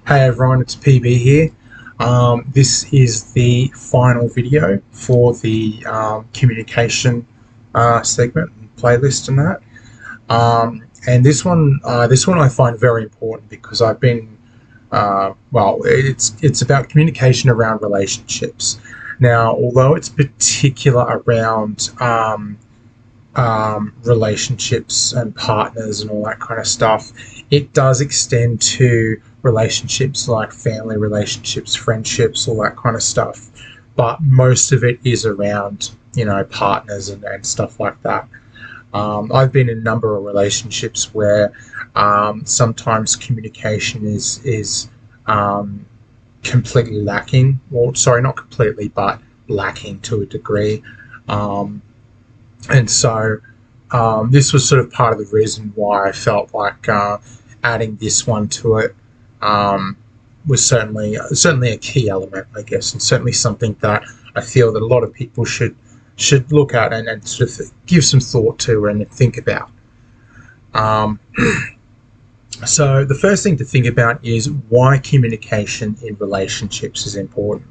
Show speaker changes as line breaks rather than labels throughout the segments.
Hey everyone, it's PB here. This is the final video for the communication segment and playlist and that. And this one I find very important because I've been, it's about communication around relationships. Now, although it's particular around relationships and partners and all that kind of stuff, it does extend to relationships like family relationships, friendships, all that kind of stuff. But most of it is around, partners and stuff like that. I've been in a number of relationships where sometimes communication is completely lacking. Well, sorry, not completely, but lacking to a degree. Um, and so this was sort of part of the reason why I felt like adding this one to it um, was certainly a key element, I guess, and certainly something that I feel that a lot of people should look at and sort of give some thought to and think about. Um, so the first thing to think about is why communication in relationships is important.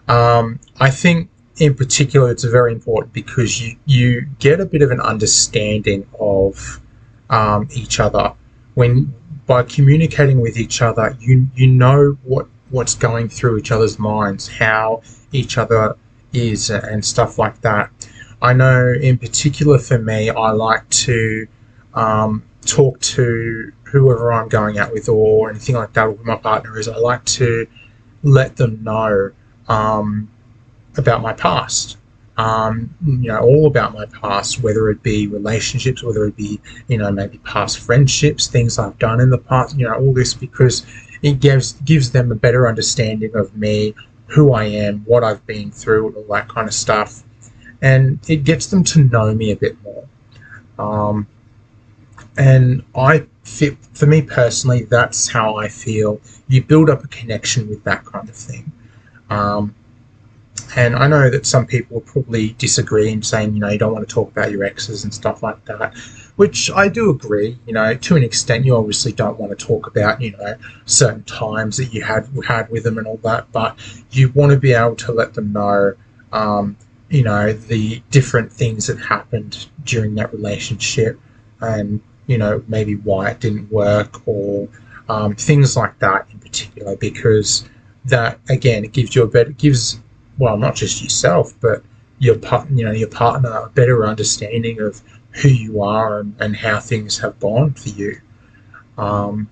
I think in particular it's very important because you get a bit of an understanding of each other when by communicating with each other. You know what's going through each other's minds, how each other is, and stuff like that. I know in particular for me, I like to talk to whoever I'm going out with or anything like that with my partner. Is I like to let them know about my past. All about my past, whether it be relationships, whether it be, maybe past friendships, things I've done in the past, all this because it gives them a better understanding of me, who I am, what I've been through, all that kind of stuff. And it gets them to know me a bit more. Um, and for me personally, that's how I feel. You build up a connection with that kind of thing. Um, And I know that some people will probably disagree and saying, you don't want to talk about your exes and stuff like that, which I do agree. To an extent, you obviously don't want to talk about, certain times that you had with them and all that, but you want to be able to let them know, the different things that happened during that relationship, and maybe why it didn't work or things like that in particular, because that again, it gives you well, not just yourself, but your partner a better understanding of who you are and how things have gone for you. Um,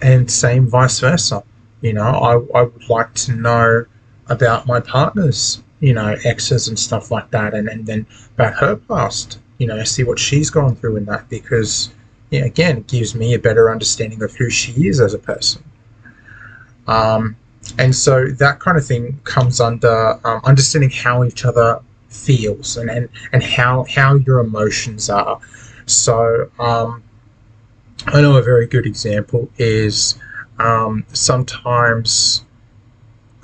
and same vice versa. I would like to know about my partner's, exes and stuff like that, and then about her past, see what she's gone through in that, because, again, it gives me a better understanding of who she is as a person. Um, and so that kind of thing comes under understanding how each other feels and how your emotions are. So I know a very good example is sometimes.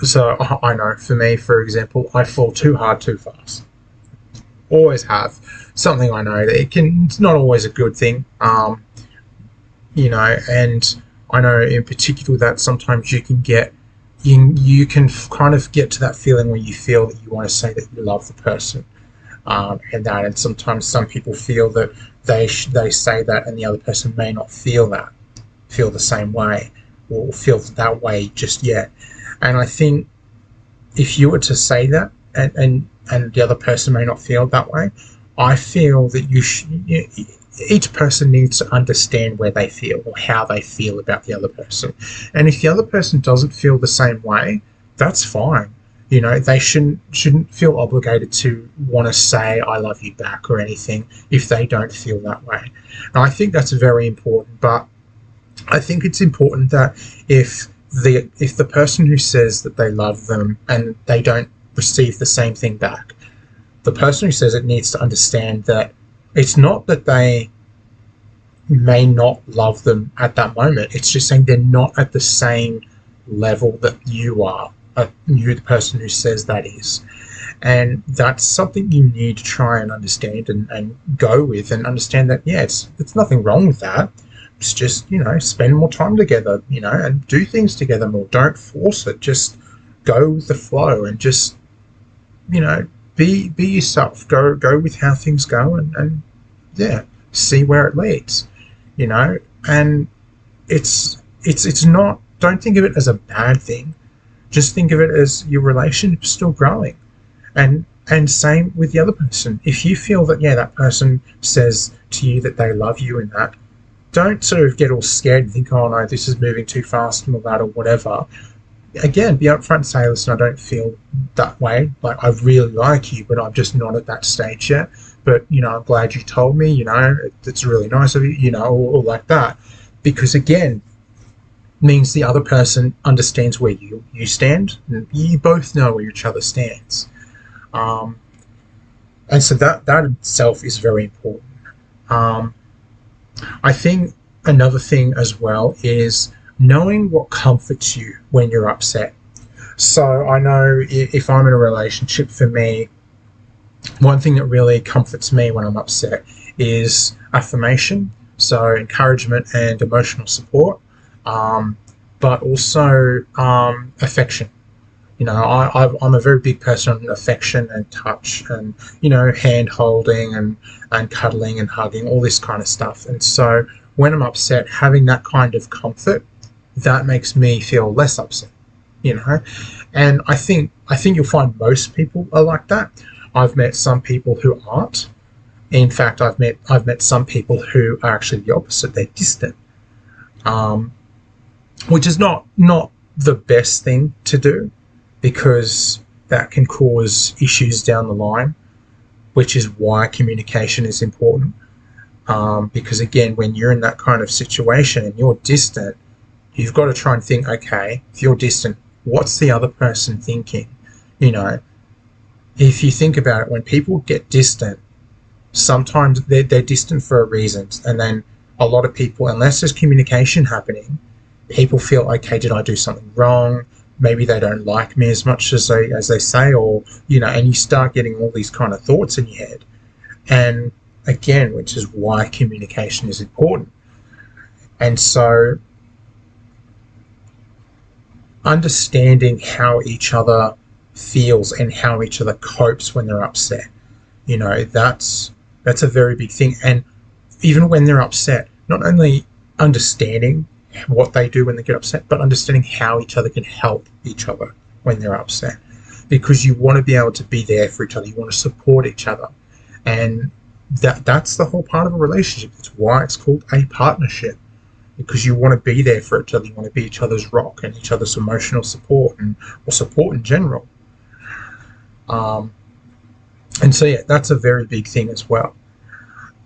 So I know for me, for example, I fall too hard too fast. Always have. Something I know that it's not always a good thing. And I know in particular that sometimes you can kind of get to that feeling where you feel that you want to say that you love the person, and sometimes some people feel that they say that and the other person may not feel the same way or feel that way just yet. And I think if you were to say that and the other person may not feel that way, I feel that each person needs to understand where they feel or how they feel about the other person. And if the other person doesn't feel the same way, that's fine. They shouldn't feel obligated to want to say I love you back or anything if they don't feel that way. And I think that's very important. But I think it's important that if the person who says that they love them and they don't receive the same thing back, the person who says it needs to understand that it's not that they may not love them at that moment. It's just saying they're not at the same level that you are, you, the person who says that is. And that's something you need to try and understand and go with and understand that, yeah, it's nothing wrong with that. just, spend more time together, and do things together more. Don't force it. Just go with the flow and just, you know, be yourself. Go with how things go, and yeah, see where it leads. And it's not. Don't think of it as a bad thing. Just think of it as your relationship still growing, and same with the other person. If you feel that, yeah, that person says to you that they love you and that, don't sort of get all scared and think, oh no, this is moving too fast and all that or whatever. Again, be upfront and say, listen, I don't feel that way. Like, I really like you, but I'm just not at that stage yet. But, I'm glad you told me, it's really nice of you, or like that. Because again, means the other person understands where you stand. And you both know where each other stands. And so that itself is very important. I think another thing as well is knowing what comforts you when you're upset. So I know if I'm in a relationship, for me, one thing that really comforts me when I'm upset is affirmation, so encouragement and emotional support, but also affection. I'm a very big person on affection and touch and, hand holding and cuddling and hugging, all this kind of stuff. And so when I'm upset, having that kind of comfort, that makes me feel less upset, And I think you'll find most people are like that. I've met some people who aren't. In fact, I've met some people who are actually the opposite. They're distant, which is not the best thing to do, because that can cause issues down the line, which is why communication is important. Because again, when you're in that kind of situation and you're distant, you've got to try and think, okay, if you're distant, what's the other person thinking? If you think about it, when people get distant, sometimes they're distant for a reason. And then a lot of people, unless there's communication happening, people feel, okay, did I do something wrong? Maybe they don't like me as much as they say, or, and you start getting all these kind of thoughts in your head. And again, which is why communication is important. And so understanding how each other feels and how each other copes when they're upset, that's a very big thing. And even when they're upset, not only understanding what they do when they get upset, but understanding how each other can help each other when they're upset, because you want to be able to be there for each other. You want to support each other, and that's the whole part of a relationship. It's why it's called a partnership, because you want to be there for each other. You want to be each other's rock and each other's emotional support or support in general. And so yeah, that's a very big thing as well.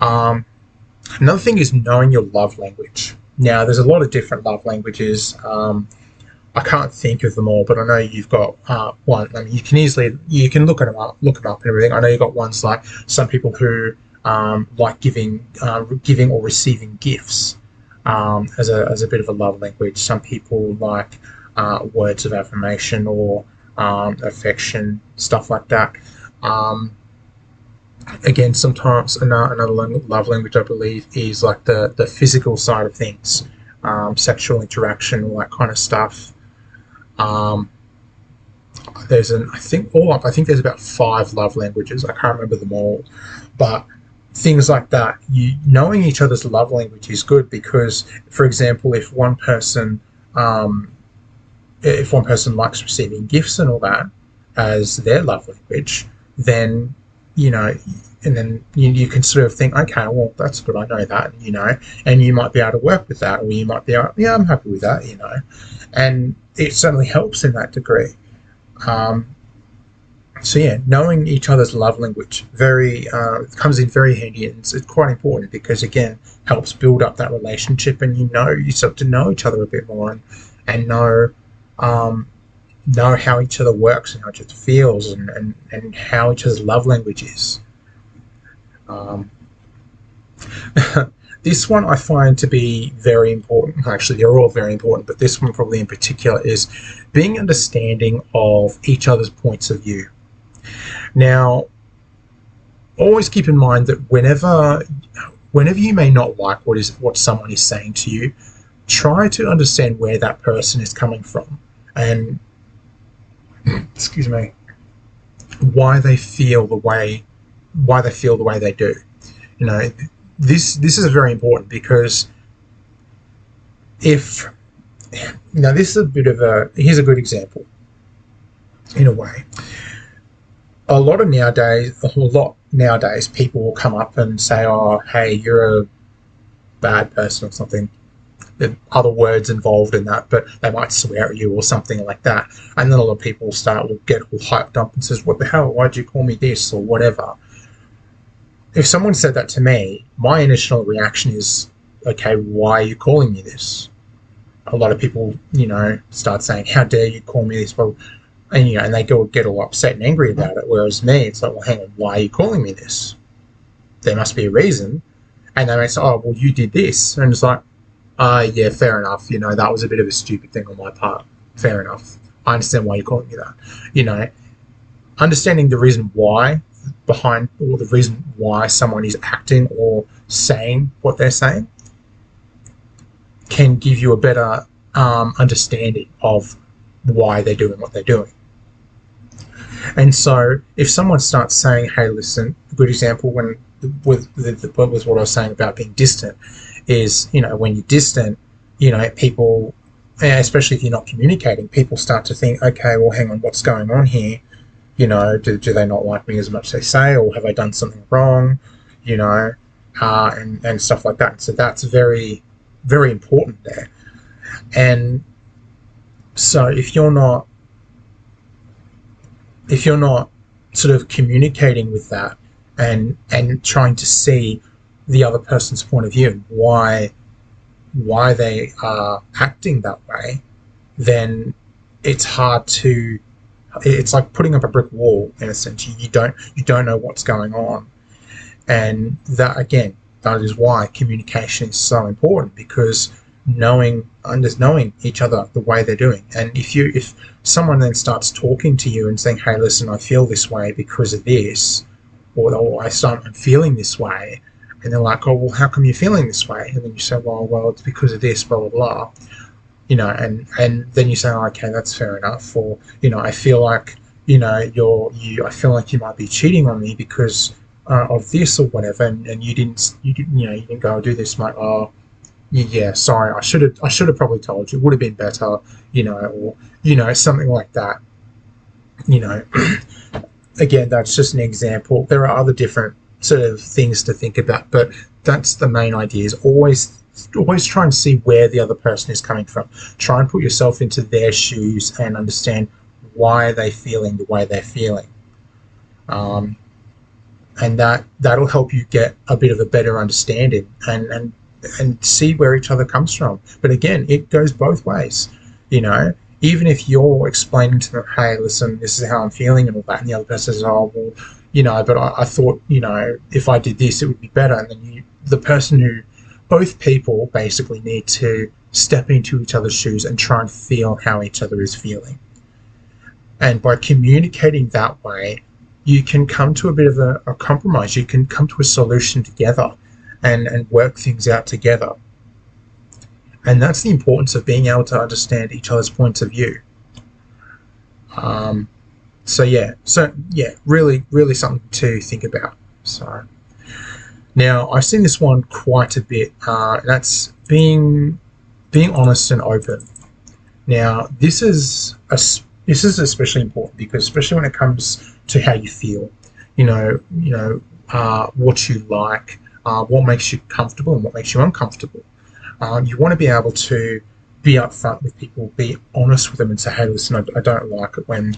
Another thing is knowing your love language. Now, there's a lot of different love languages. I can't think of them all, but I know you've got one. I mean, you can look them up and everything. I know you've got ones like some people who like giving or receiving gifts as a bit of a love language. Some people like words of affirmation or affection, stuff like that. Again, sometimes another love language, I believe, is like the physical side of things, sexual interaction, all that kind of stuff. I think there's about 5 love languages. I can't remember them all, but things like that. Knowing each other's love language is good, because, for example, if one person likes receiving gifts and all that as their love language, then and then you can sort of think, okay, well, that's good, I know that, and you might be able to work with that, or you might be able, yeah, I'm happy with that, and it certainly helps in that degree. So yeah, knowing each other's love language comes in very handy, and it's quite important, because again, helps build up that relationship, and you start to know each other a bit more, and know how each other works and how each other feels, and how each other's love language is. This one I find to be very important. Actually, they're all very important, but this one probably in particular is being understanding of each other's points of view. Now, always keep in mind that whenever whenever you may not like what someone is saying to you, try to understand where that person is coming from and excuse me, why they feel the way they do. You know, this is very important because if now this is a bit of a here's a good example in a way. A lot nowadays people will come up and say, "Oh, hey, you're a bad person" or something. There are other words involved in that, but they might swear at you or something like that. And then a lot of people will get all hyped up and says, "What the hell? Why'd you call me this?" or whatever. If someone said that to me, my initial reaction is, "Okay, why are you calling me this?" A lot of people, start saying, "How dare you call me this?" Well, and they get all upset and angry about it. Whereas me, it's like, "Well, hang on, why are you calling me this? There must be a reason." And they may say, "Oh, well, you did this," and it's like, yeah, fair enough. That was a bit of a stupid thing on my part. Fair enough. I understand why you're calling me that. Understanding the reason why behind, or the reason why someone is acting or saying what they're saying, can give you a better understanding of why they're doing what they're doing. And so, if someone starts saying, "Hey, listen," a good example with what I was saying about being distant is, when you're distant, people, especially if you're not communicating, people start to think, "Okay, well, hang on, what's going on here? Do they not like me as much as they say, or have I done something wrong?" And stuff like that. So that's very, very important there. And so if you're not sort of communicating with that and trying to see the other person's point of view and why they are acting that way, then it's like putting up a brick wall in a sense. You don't know what's going on. And that is why communication is so important, because knowing each other the way they're doing. And if someone then starts talking to you and saying, "Hey, listen, I feel this way because of this," or I'm feeling this way, and they're like, "Oh, well, how come you're feeling this way?" And then you say, well, it's because of this, blah blah blah. And then you say, "Oh, okay, that's fair enough," or "I feel like I feel like you might be cheating on me because of this or whatever, and you didn't go do this." I'm like, "Oh, yeah, sorry, I should have probably told you. It would have been better, or something like that." Again, that's just an example. There are other different sort of things to think about, but that's the main idea: is always try and see where the other person is coming from. Try and put yourself into their shoes and understand why they're feeling the way they're feeling. And that'll help you get a bit of a better understanding and see where each other comes from. But again, it goes both ways. Even if you're explaining to them, "Hey, listen, this is how I'm feeling," and all that, and the other person says, "Oh, well, but I thought, if I did this, it would be better." And then both people basically need to step into each other's shoes and try and feel how each other is feeling. And by communicating that way, you can come to a bit of a compromise. You can come to a solution together and work things out together. And that's the importance of being able to understand each other's points of view. So yeah, really, really something to think about. So now I've seen this one quite a bit. That's being honest and open. Now this is especially important because, especially when it comes to how you feel, what you like, what makes you comfortable and what makes you uncomfortable. You want to be able to be upfront with people, be honest with them, and say, "Hey, listen, I don't like it when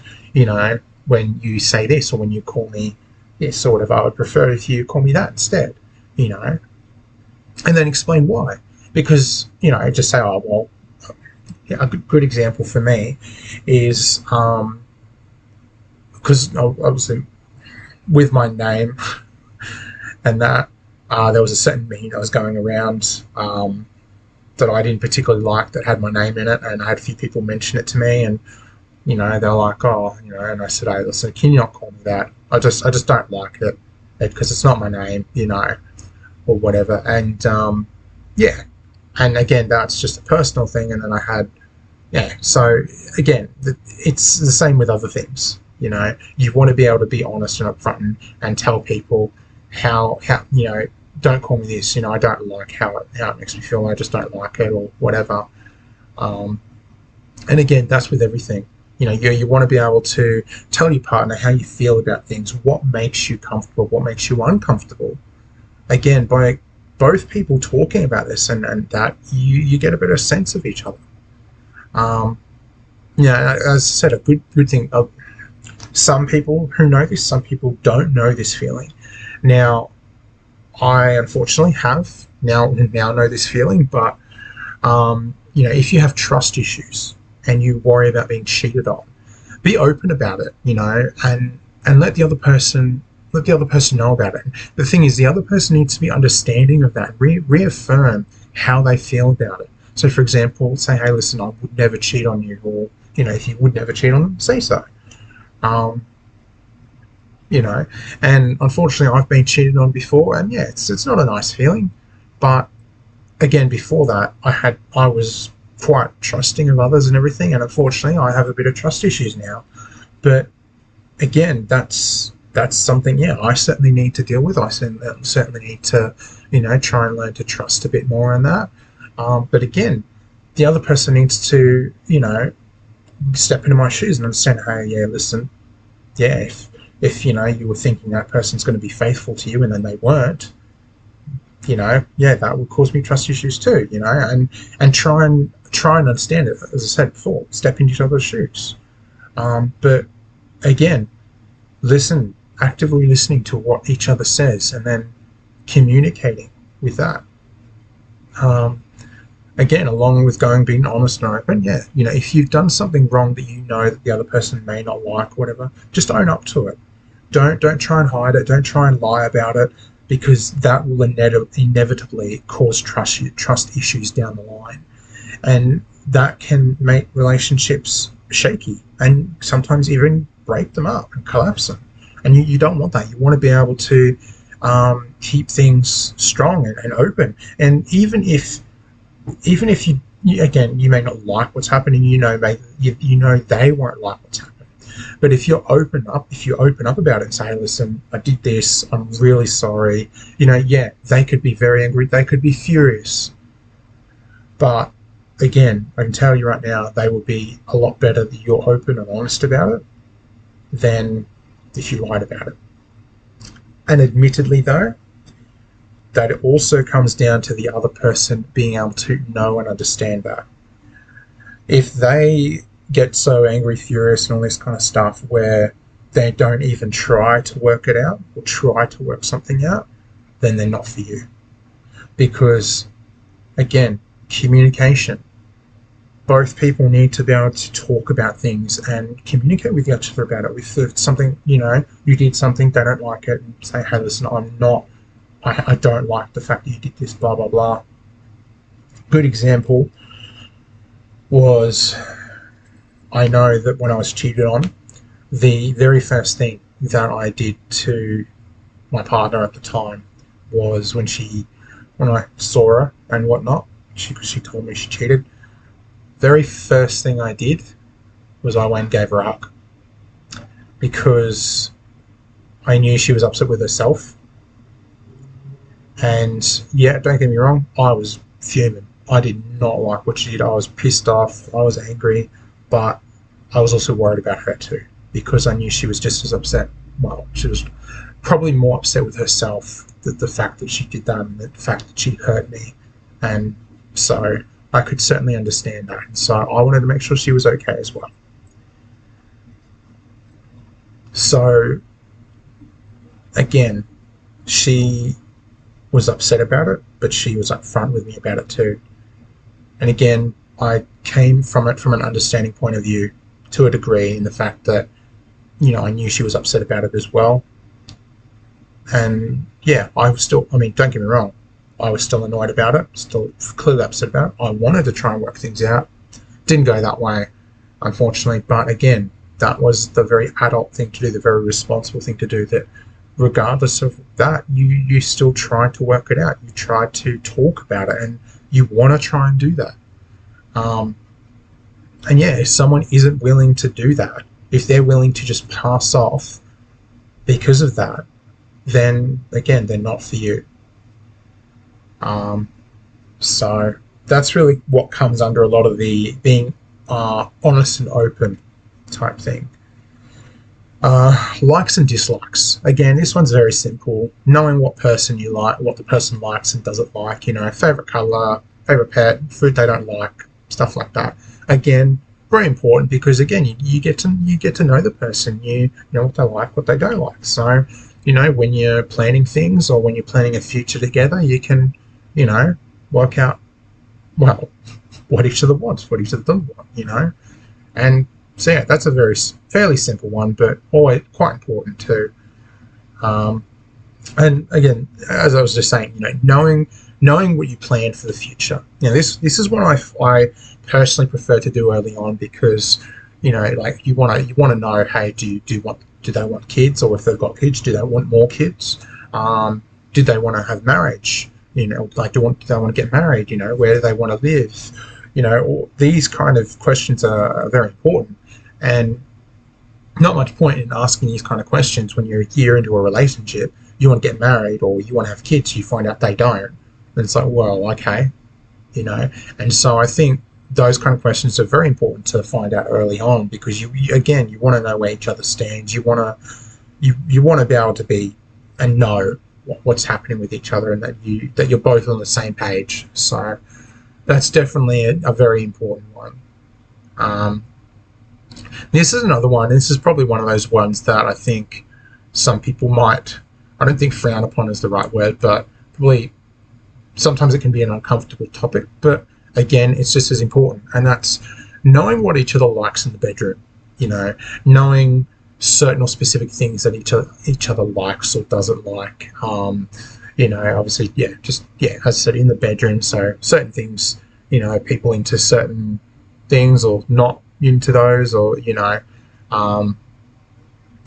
you say this, or when you call me this, or whatever. I would prefer if you call me that instead." And then explain why. Because just say, "Oh, well." A good example for me is because obviously with my name and that there was a certain meme that was going around that I didn't particularly like that had my name in it, and I had a few people mention it to me, and they're like, "Oh," and I said, "Hey, listen, can you not call me that? I just don't like it because it's not my name, or whatever. And yeah, and again, that's just a personal thing. And then I had, yeah. So again, it's the same with other things. You know, you want to be able to be honest and upfront and tell people how you know, don't call me this. You know, I don't like how it makes me feel. I just don't like it or whatever. Um, and again, that's with everything. You know, you want to be able to tell your partner how you feel about things, what makes you comfortable, what makes you uncomfortable. Again, by both people talking about this and that, you get a better sense of each other. Um, yeah, as I said, a good thing. Some people who know this, some people don't know this feeling. Now, I unfortunately have now know this feeling, but you know, if you have trust issues and you worry about being cheated on, be open about it, you know, and let the other person know about it. The thing is, the other person needs to be understanding of that, reaffirm how they feel about it. So, for example, say, hey, listen, I would never cheat on you, or, you know, if you would never cheat on them, say so. Um, you know, and unfortunately, I've been cheated on before, and yeah, it's not a nice feeling. But again, before that, I was quite trusting of others and everything, and unfortunately, I have a bit of trust issues now. But again, that's something, yeah, I certainly need to deal with. I certainly need to, you know, try and learn to trust a bit more in that. But again, the other person needs to, you know, step into my shoes and understand, hey, yeah, listen, yeah, if you know, you were thinking that person's going to be faithful to you and then they weren't, you know, yeah, that would cause me trust issues too, you know, and try and understand it. As I said before, step into each other's shoes. But again, actively listening to what each other says, and then communicating with that. Again, along with being honest and open, yeah, you know, if you've done something wrong that you know that the other person may not like, whatever, just own up to it. Don't try and hide it. Don't try and lie about it, because that will inevitably cause trust issues down the line, and that can make relationships shaky and sometimes even break them up and collapse them. And you don't want that. You want to be able to keep things strong and open. And even if you may not like what's happening, you know they won't like what's happening. But if you open up about it and say, hey, listen, I did this, I'm really sorry, you know, yeah, they could be very angry, they could be furious. But again, I can tell you right now, they will be a lot better that you're open and honest about it than if you lied about it. And admittedly, though, that it also comes down to the other person being able to know and understand that. If they get so angry, furious, and all this kind of stuff where they don't even try to work it out or try to work something out, then they're not for you. Because, again, communication. Both people need to be able to talk about things and communicate with each other about it. If something, you know, you did something, they don't like it, and say, hey, listen, I don't like the fact that you did this, blah, blah, blah. Good example was, I know that when I was cheated on, the very first thing that I did to my partner at the time was when I saw her and whatnot, she told me she cheated. Very first thing I did was I went and gave her a hug, because I knew she was upset with herself. And yeah, don't get me wrong, I was fuming. I did not like what she did. I was pissed off. I was angry, but I was also worried about her too, because I knew she was just as upset. Well, she was probably more upset with herself, the fact that she did that and the fact that she hurt me. And so I could certainly understand that. And so I wanted to make sure she was okay as well. So again, she was upset about it, but she was upfront with me about it too. And again, I came from it from an understanding point of view to a degree, in the fact that, you know, I knew she was upset about it as well. And yeah, I was still, I mean, don't get me wrong, I was still annoyed about it, still clearly upset about it. I wanted to try and work things out. Didn't go that way, unfortunately. But again, that was the very adult thing to do, the very responsible thing to do, that regardless of that, you still try to work it out. You try to talk about it, and you want to try and do that. Um, and yeah, if someone isn't willing to do that, if they're willing to just pass off because of that, then again, they're not for you. Um, so that's really what comes under a lot of the being honest and open type thing. Likes and dislikes. Again, this one's very simple. Knowing what person you like, what the person likes and doesn't like. Favorite color, favorite pet, food they don't like, stuff like that. Again, very important because again, you get to know the person. You know what they like, what they don't like. So, when you're planning things or when you're planning a future together, you can, work out well what each other wants, what each other doesn't want. And so yeah, that's a fairly simple one, but always quite important too. Um, and again, as I was just saying, knowing what you plan for the future. This is what I personally prefer to do early on because, like you want to know, hey, do they want kids, or if they've got kids, do they want more kids? Do they want to have marriage? Like do they want to get married? Where do they want to live? All these kind of questions are very important. And not much point in asking these kind of questions when you're a year into a relationship. You want to get married or you want to have kids, you find out they don't. And it's like, well, okay, And so I think those kind of questions are very important to find out early on because you want to know where each other stands. You want to be able to be and know what's happening with each other and that you're both on the same page. So that's definitely a very important one. This is another one. This is probably one of those ones that I think some people I don't think frown upon is the right word, but probably sometimes it can be an uncomfortable topic. But again, it's just as important. And that's knowing what each other likes in the bedroom, knowing certain or specific things that each other likes or doesn't like. Obviously, as I said, in the bedroom. So certain things, people into certain things or not into those, or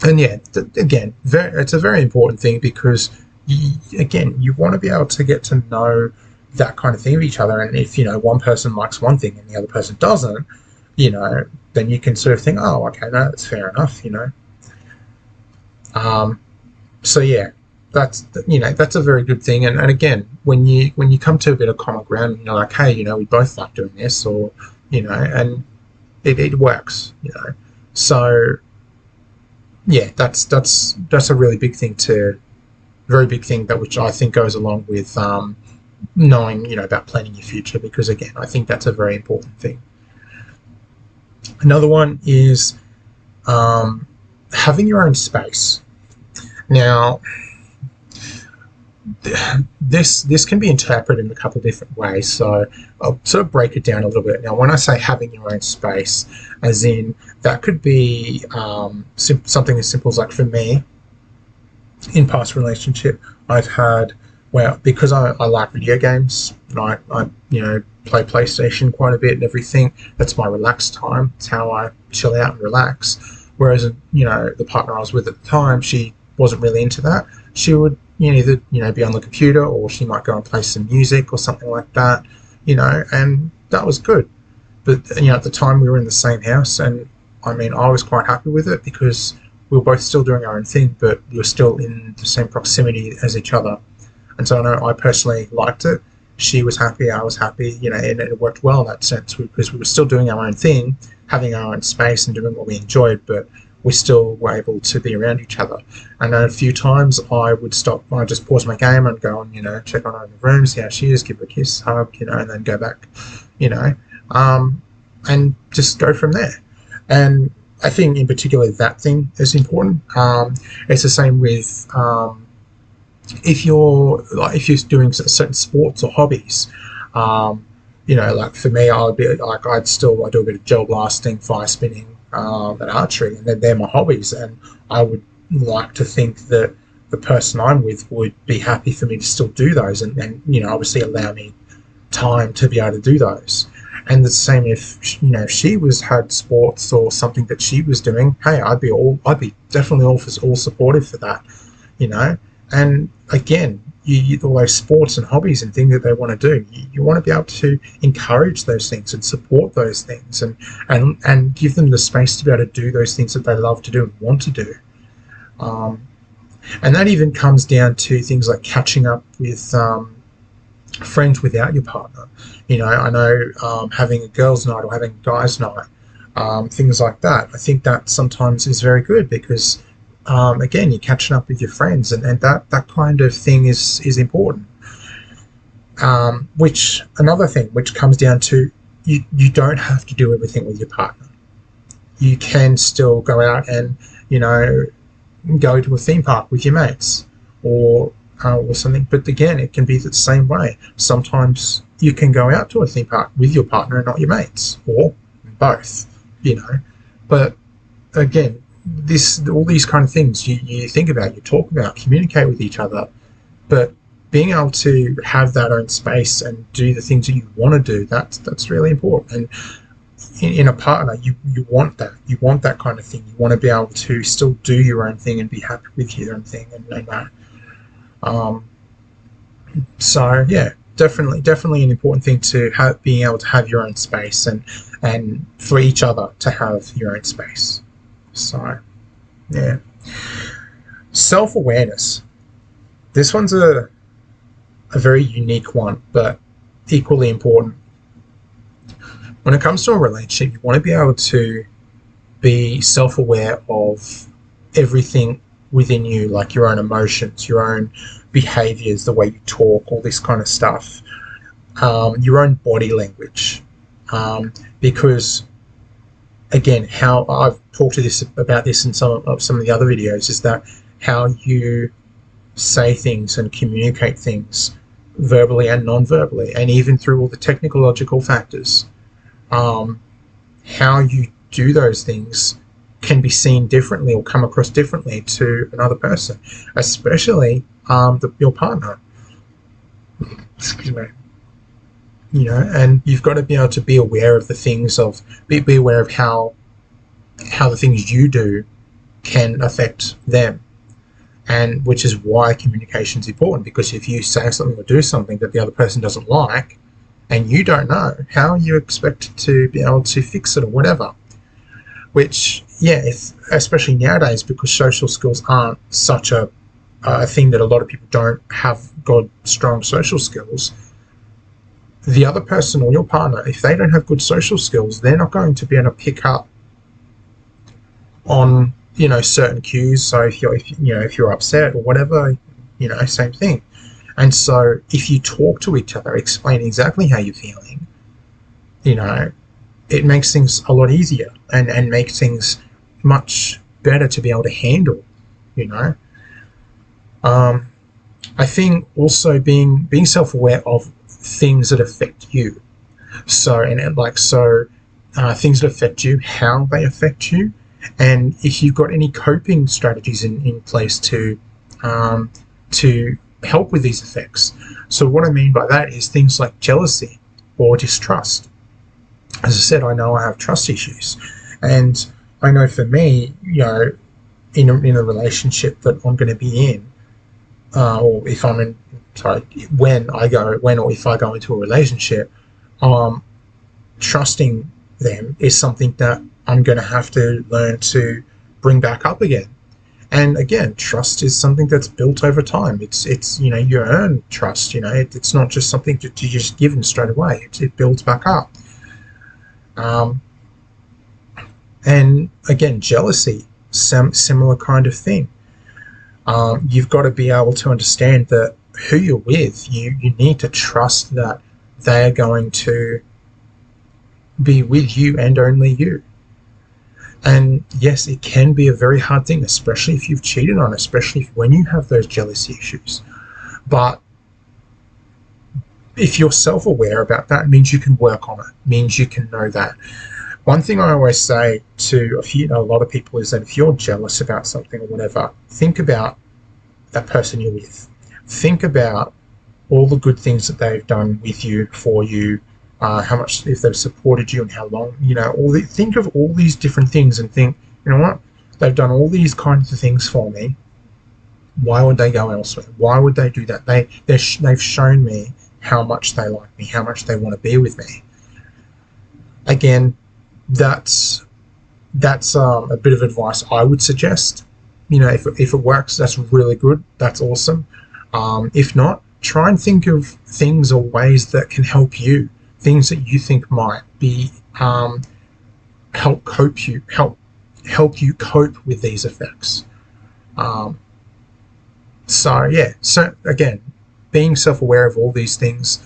and yeah, again, it's a very important thing because you want to be able to get to know that kind of thing of each other. And if one person likes one thing and the other person doesn't, then you can sort of think, oh, okay, no, that's fair enough. So yeah, that's a very good thing. And again, when you come to a bit of common ground, and you're like, hey, we both like doing this, or and it works, So yeah, that's a really big thing very big thing that which I think goes along with knowing about planning your future, because again, I think that's a very important thing. Another one is having your own space. Now, this can be interpreted in a couple of different ways, so I'll sort of break it down a little bit. Now, when I say having your own space, as in that could be something as simple as, like, for me, in past relationship, I've had, well, because I like video games, and I play PlayStation quite a bit and everything. That's my relaxed time. It's how I chill out and relax. Whereas the partner I was with at the time, she wasn't really into that. She would either be on the computer, or she might go and play some music or something like that, and that was good. But at the time we were in the same house, and I was quite happy with it because we were both still doing our own thing, but we were still in the same proximity as each other. And so I know I personally liked it. She was happy, I was happy, and it worked well in that sense because we were still doing our own thing, having our own space and doing what we enjoyed, but we still were able to be around each other. And a few times I would stop, I'd just pause my game and go and, check on her in the room, see how she is, give her a kiss, hug, and then go back, and just go from there. And I think in particular that thing is important. It's the same with if you're doing certain sports or hobbies. Like for me, I'd do a bit of gel blasting, fire spinning, and archery, and they're my hobbies. And I would like to think that the person I'm with would be happy for me to still do those, and obviously allow me time to be able to do those. And the same if she had sports or something that she was doing. Hey, I'd be definitely all supportive for that. you know. And again, all those sports and hobbies and things that they want to do, you want to be able to encourage those things and support those things, and give them the space to be able to do those things that they love to do and want to do. And that even comes down to things like catching up with friends without your partner. You know, I know having a girls' night or having a guys' night, things like that. I think that sometimes is very good because, again, you're catching up with your friends, and that kind of thing is important. Which another thing which comes down to you don't have to do everything with your partner. You can still go out and, you know, go to a theme park with your mates or something. But again, it can be the same way. Sometimes you can go out to a theme park with your partner and not your mates, or both, you know. But again, all these kind of things you think about, you talk about, communicate with each other, but being able to have that own space and do the things that you want to do, that's really important. And in a partner, you want that. You want that kind of thing. You want to be able to still do your own thing and be happy with your own thing and that. So yeah, definitely an important thing to have, being able to have your own space and for each other to have your own space. So yeah, self-awareness. This one's a very unique one, but equally important. When it comes to a relationship, you want to be able to be self-aware of everything within you, like your own emotions, your own behaviors, the way you talk, all this kind of stuff, your own body language. Because, again, how I've talked about this in some of the other videos, is that how you say things and communicate things verbally and non-verbally, and even through all the technological factors. How you do those things can be seen differently or come across differently to another person, especially your partner. Excuse me. You know, and you've got to be able to be aware of the things be aware of how the things you do can affect them, and which is why communication is important. Because if you say something or do something that the other person doesn't like, and you don't know, how you expect to be able to fix it or whatever. Which, yeah, especially nowadays, because social skills aren't such a thing that a lot of people don't have got strong social skills. The other person or your partner, if they don't have good social skills, they're not going to be able to pick up on, you know, certain cues. So if you're upset or whatever, you know, same thing. And so if you talk to each other, explain exactly how you're feeling, you know, it makes things a lot easier and makes things much better to be able to handle, you know. I think also being self-aware of things that affect you. So, things that affect you, how they affect you, and if you've got any coping strategies in place to help with these effects. So what I mean by that is things like jealousy or distrust. As I said, I know I have trust issues, and I know for me, you know, in a relationship that I'm going to be in, or if I'm in, when or if I go into a relationship, trusting them is something that I'm going to have to learn to bring back up again. And again, trust is something that's built over time. It's you know, you earn trust. You know, it's not just something that you just given straight away. It builds back up. And again, jealousy, similar kind of thing. You've got to be able to understand that who you're with, you need to trust that they are going to be with you and only you. And yes, it can be a very hard thing, especially if you've cheated on, especially when you have those jealousy issues. But if you're self-aware about that, it means you can work on it, means you can know that. One thing I always say to a lot of people is that if you're jealous about something or whatever, think about that person you're with. Think about all the good things that they've done with you, for you, how much, if they've supported you and how long, you know, think of all these different things and think, you know what, they've done all these kinds of things for me. Why would they go elsewhere? Why would they do that? They've shown me how much they like me, how much they want to be with me. Again, that's a bit of advice I would suggest. If it works, that's really good. That's awesome. If not, try and think of things or ways that can help you. Things that you think might be help you cope with these effects. So again, being self-aware of all these things,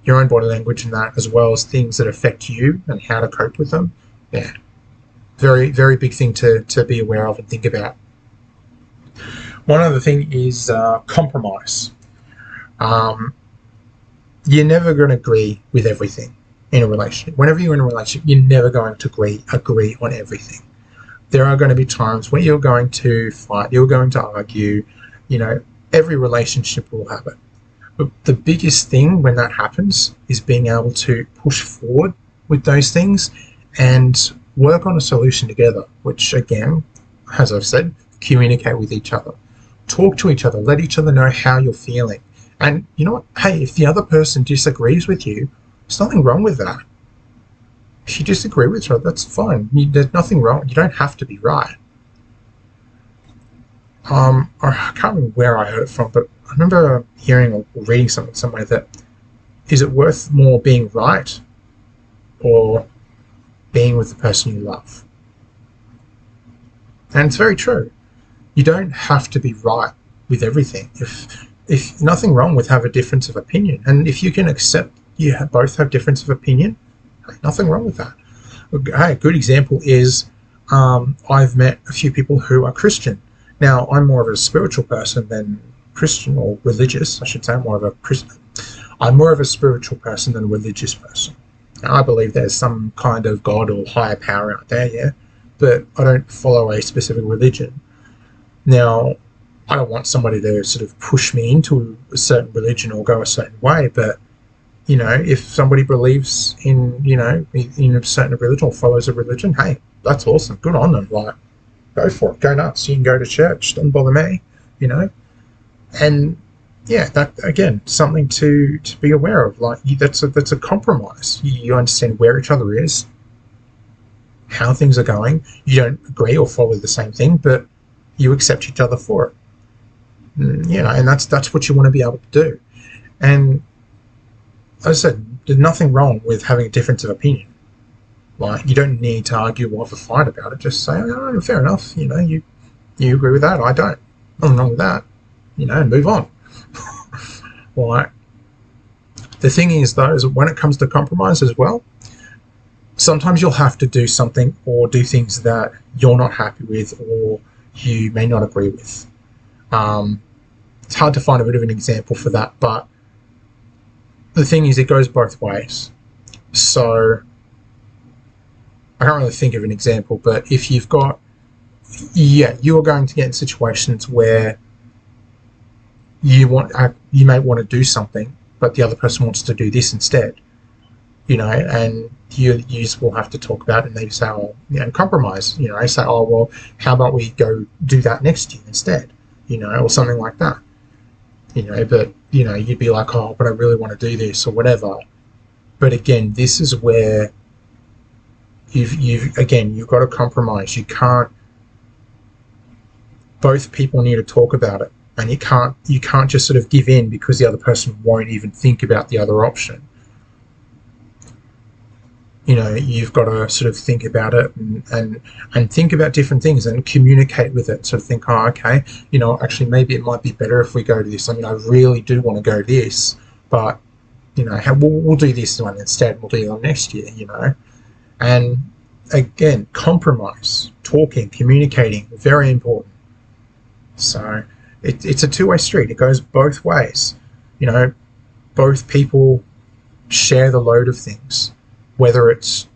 your own body language and that, as well as things that affect you and how to cope with them. Yeah, very, very big thing to be aware of and think about. One other thing is compromise. You're never going to agree with everything in a relationship. Whenever you're in a relationship, you're never going to agree on everything. There are going to be times when you're going to fight, you're going to argue. Every relationship will have it. But the biggest thing when that happens is being able to push forward with those things and work on a solution together, which again, as I've said, communicate with each other. Talk to each other, let each other know how you're feeling. And you know what? Hey, if the other person disagrees with you, there's nothing wrong with that. If you disagree with each other, that's fine. There's nothing wrong. You don't have to be right. I can't remember where I heard it from, but I remember hearing or reading something somewhere that, is it worth more being right or being with the person you love? And it's very true. You don't have to be right with everything. If nothing wrong with have a difference of opinion, and if you can accept you both have difference of opinion, nothing wrong with that. Hey, a good example is I've met a few people who are Christian. Now, I'm more of a spiritual person than Christian, or religious, I should say. I'm more of a spiritual person than a religious person. Now, I believe there's some kind of God or higher power out there, yeah, but I don't follow a specific religion. Now, I don't want somebody to sort of push me into a certain religion or go a certain way, but if somebody believes in a certain religion or follows a religion, hey, that's awesome. Good on them. Like, go for it. Go nuts. You can go to church. Doesn't bother me. And yeah, that again, something to be aware of. Like, that's a compromise. You understand where each other is, how things are going. You don't agree or follow the same thing, but you accept each other for it. And that's what you want to be able to do. And as I said, there's nothing wrong with having a difference of opinion. Like, you don't need to argue or have a fight about it. Just say, oh, fair enough. You agree with that. I don't. Nothing wrong with that. And move on. Like, the thing is, though, is when it comes to compromise as well, sometimes you'll have to do something or do things that you're not happy with or you may not agree with. It's hard to find a bit of an example for that, but the thing is, it goes both ways. So I can't really think of an example, but if you've got, you are going to get in situations where you may want to do something, but the other person wants to do this instead, and you will have to talk about it and maybe say, compromise, say, oh, well, how about we go do that next year instead, or something like that, but, you'd be like, oh, but I really want to do this or whatever. But again, this is where you've got to compromise. You can't, both people need to talk about it. And you can't just sort of give in because the other person won't even think about the other option. You've got to sort of think about it and think about different things and communicate with it. Sort of think, oh, okay, actually maybe it might be better if we go to this. I mean, I really do want to go to this, but we'll do this one instead. We'll do it on next year. And again, compromise, talking, communicating, very important. So it's a two-way street. It goes both ways. Both people share the load of things, whether it's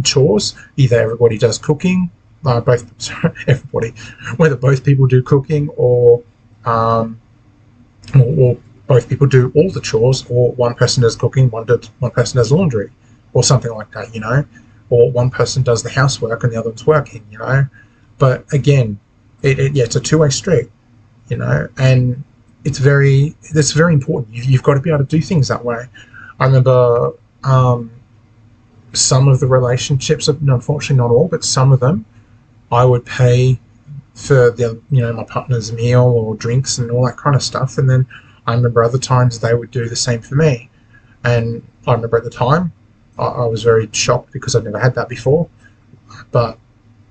chores. Either everybody does cooking, everybody, whether both people do cooking or both people do all the chores, or one person does cooking, one person does laundry, or something like that. Or one person does the housework and the other one's working. But again, it's a two-way street. and that's very important. You've got to be able to do things that way. I remember some of the relationships, unfortunately not all, but some of them, I would pay for my partner's meal or drinks and all that kind of stuff, and then I remember other times they would do the same for me. And I remember at the time, I was very shocked because I'd never had that before. But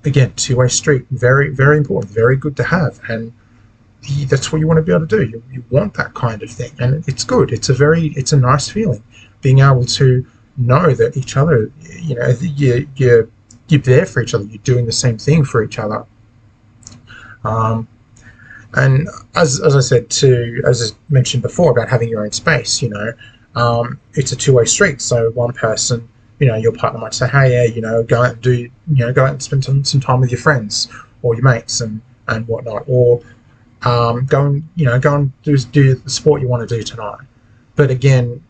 again, two-way street, very, very important, very good to have. And that's what you want to be able to do. You want that kind of thing. And it's good. It's a nice feeling, being able to know that each other, you're there for each other. You're doing the same thing for each other. And as I said as I mentioned before about having your own space, it's a two-way street. So one person, your partner might say, hey, yeah, go out and spend some time with your friends or your mates and whatnot, or go and do the sport you want to do tonight. But again,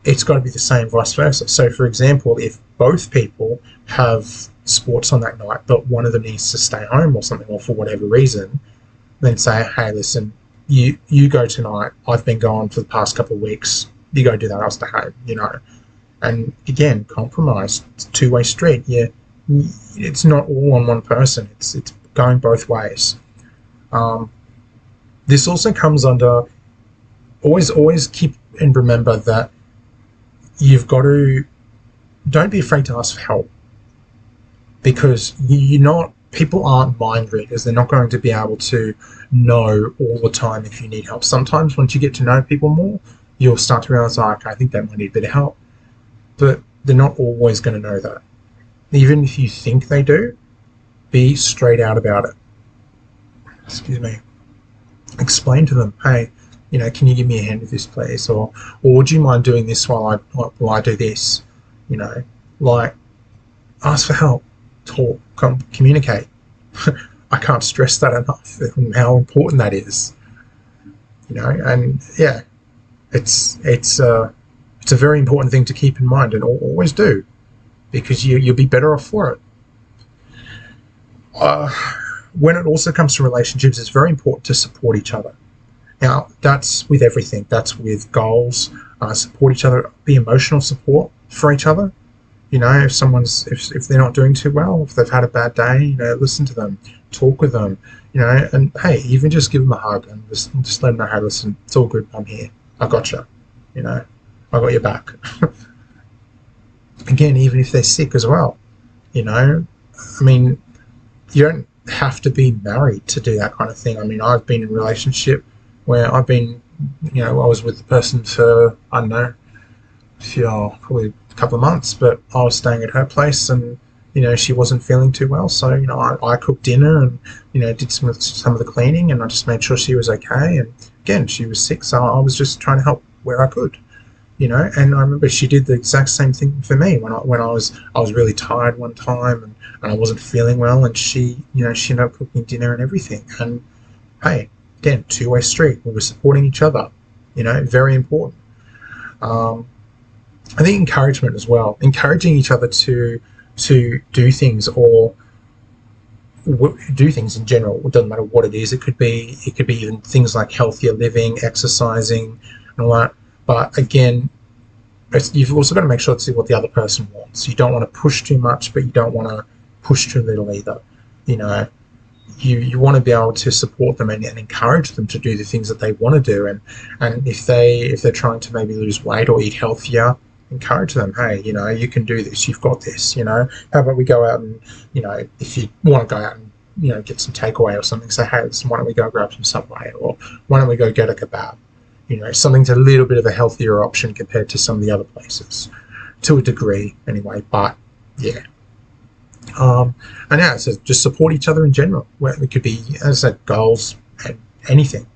it's got to be the same vice versa. So for example, if both people have sports on that night, but one of them needs to stay home or something, or for whatever reason, then say, hey, listen, you go tonight. I've been gone for the past couple of weeks. You go do that. I'll stay home, And again, compromise. It's a two-way street. Yeah, it's not all on one person. It's going both ways. This also comes under always keep and remember that you've got to don't be afraid to ask for help, because people aren't mind readers. They're not going to be able to know all the time if you need help. Sometimes once you get to know people more, you'll start to realize, okay, I think they might need a bit of help. But they're not always going to know that. Even if you think they do, be straight out about it. Excuse me. Explain to them, hey, can you give me a hand with this, please? Or would you mind doing this while I do this? Ask for help, talk, communicate. I can't stress that enough, how important that is. And yeah, it's a very important thing to keep in mind, and always do, because you'll be better off for it. When it also comes to relationships, it's very important to support each other. Now, that's with everything. That's with goals. Support each other. Be emotional support for each other. If they're not doing too well, if they've had a bad day, listen to them, talk with them, and hey, even just give them a hug and just let them know, hey, listen, it's all good. I'm here. I got you. I got your back. Again, even if they're sick as well, you don't have to be married to do that kind of thing. I've been in a relationship where I've been, I was with the person for, I don't know, probably a couple of months, but I was staying at her place, and she wasn't feeling too well, so I cooked dinner and did some of the cleaning, and I just made sure she was okay. And again, she was sick, so I was just trying to help where I could. And I remember she did the exact same thing for me when I was really tired one time, and I wasn't feeling well, and she ended up cooking dinner and everything. And hey, again, two-way street. We were supporting each other. Very important. I think encouragement as well, encouraging each other to do things, or do things in general. It doesn't matter what it is. It could be even things like healthier living, exercising, and all that. But again, you've also got to make sure to see what the other person wants. You don't want to push too much, but you don't want to push too little either. You want to be able to support them and encourage them to do the things that they want to do. And if they're trying to maybe lose weight or eat healthier, encourage them. Hey, you can do this. You've got this. How about we go out and, if you want to go out and get some takeaway or something, say, hey, listen, why don't we go grab some Subway, or why don't we go get a kebab? Something's a little bit of a healthier option compared to some of the other places, to a degree anyway. But yeah. And yeah, so just support each other in general. Where it could be, as I said, goals and anything.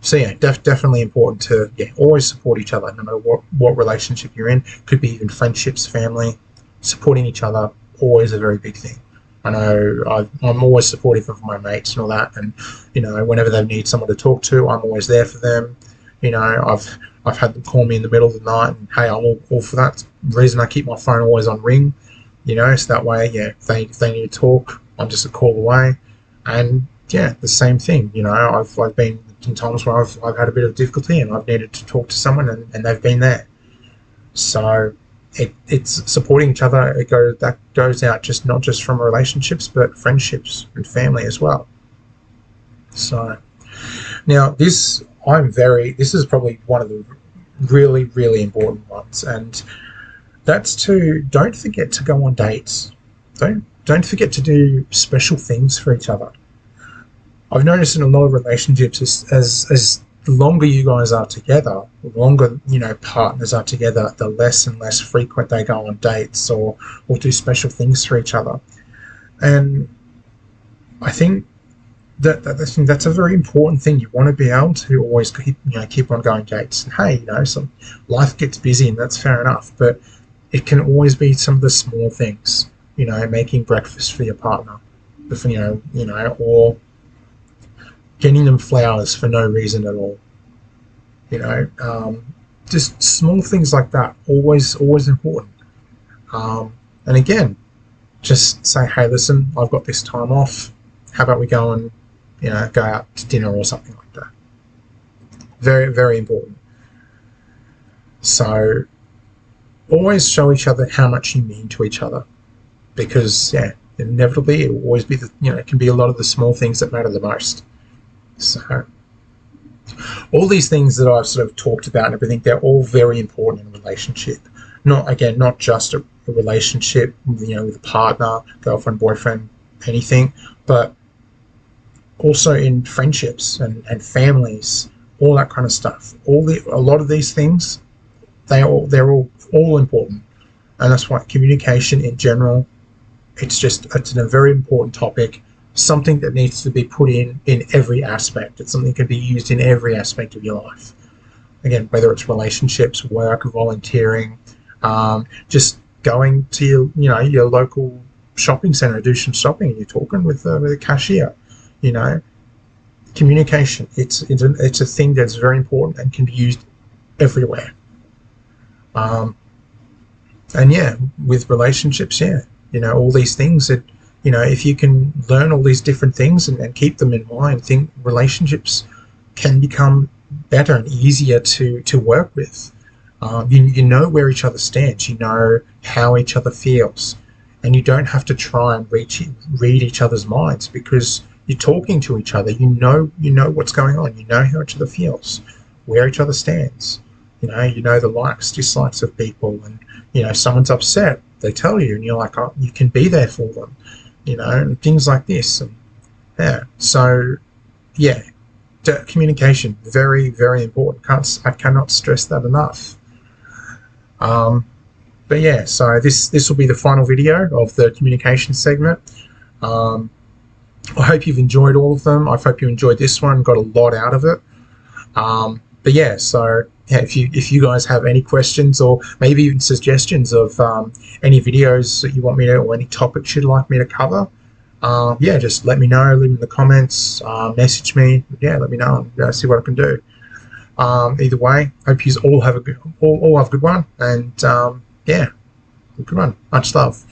So yeah, definitely important to always support each other, no matter what relationship you're in. Could be even friendships, family. Supporting each other, always a very big thing. I know I'm always supportive of my mates and all that, and whenever they need someone to talk to, I'm always there for them. I've had them call me in the middle of the night, and hey, I'm all for that. It's the reason I keep my phone always on ring. So that way, if they need to talk, I'm just a call away. And yeah, the same thing. You know, I've been in times where I've had a bit of difficulty and I've needed to talk to someone, and they've been there. So it's supporting each other. That goes out just not just from relationships, but friendships and family as well. So now this is probably one of the really, really important ones, and that's to don't forget to go on dates. Don't forget to do special things for each other. I've noticed in a lot of relationships, as the longer you guys are together, the longer partners are together, the less and less frequent they go on dates or do special things for each other. And I think that's a very important thing. You want to be able to always keep on going dates. And hey, some life gets busy, and that's fair enough. But it can always be some of the small things. Making breakfast for your partner, or getting them flowers for no reason at all. Just small things like that. Always important. And again, just say, hey, listen, I've got this time off. How about we go and go out to dinner or something like that. Very, very important. So always show each other how much you mean to each other, because inevitably it will always be it can be a lot of the small things that matter the most. So all these things that I've sort of talked about and everything, they're all very important in a relationship. Not just a relationship, with a partner, girlfriend, boyfriend, anything, but also in friendships and families, all that kind of stuff. A lot of these things, they're all important, and that's why communication in general, it's a very important topic. Something that needs to be put in every aspect. It's something that can be used in every aspect of your life. Again, whether it's relationships, work, volunteering, just going to your local shopping center, do some shopping, and you're talking with a cashier. Communication. It's a thing that's very important and can be used everywhere. And with relationships, all these things that. If you can learn all these different things and keep them in mind, think relationships can become better and easier to work with. You know where each other stands, you know how each other feels, and you don't have to try and read each other's minds, because you're talking to each other. You know what's going on. You know how each other feels, where each other stands. You know the likes, dislikes of people, and someone's upset, they tell you, and you're like, oh, you can be there for them. And things like this. And communication, very, very important. I cannot stress that enough. So this will be the final video of the communication segment. I hope you've enjoyed all of them. I hope you enjoyed this one, got a lot out of it. If you guys have any questions or maybe even suggestions of any videos that you want me to, or any topics you'd like me to cover, just let me know. Leave them in the comments, message me. Let me know and see what I can do. Either way, hope you all have a good one, and good one. Much love.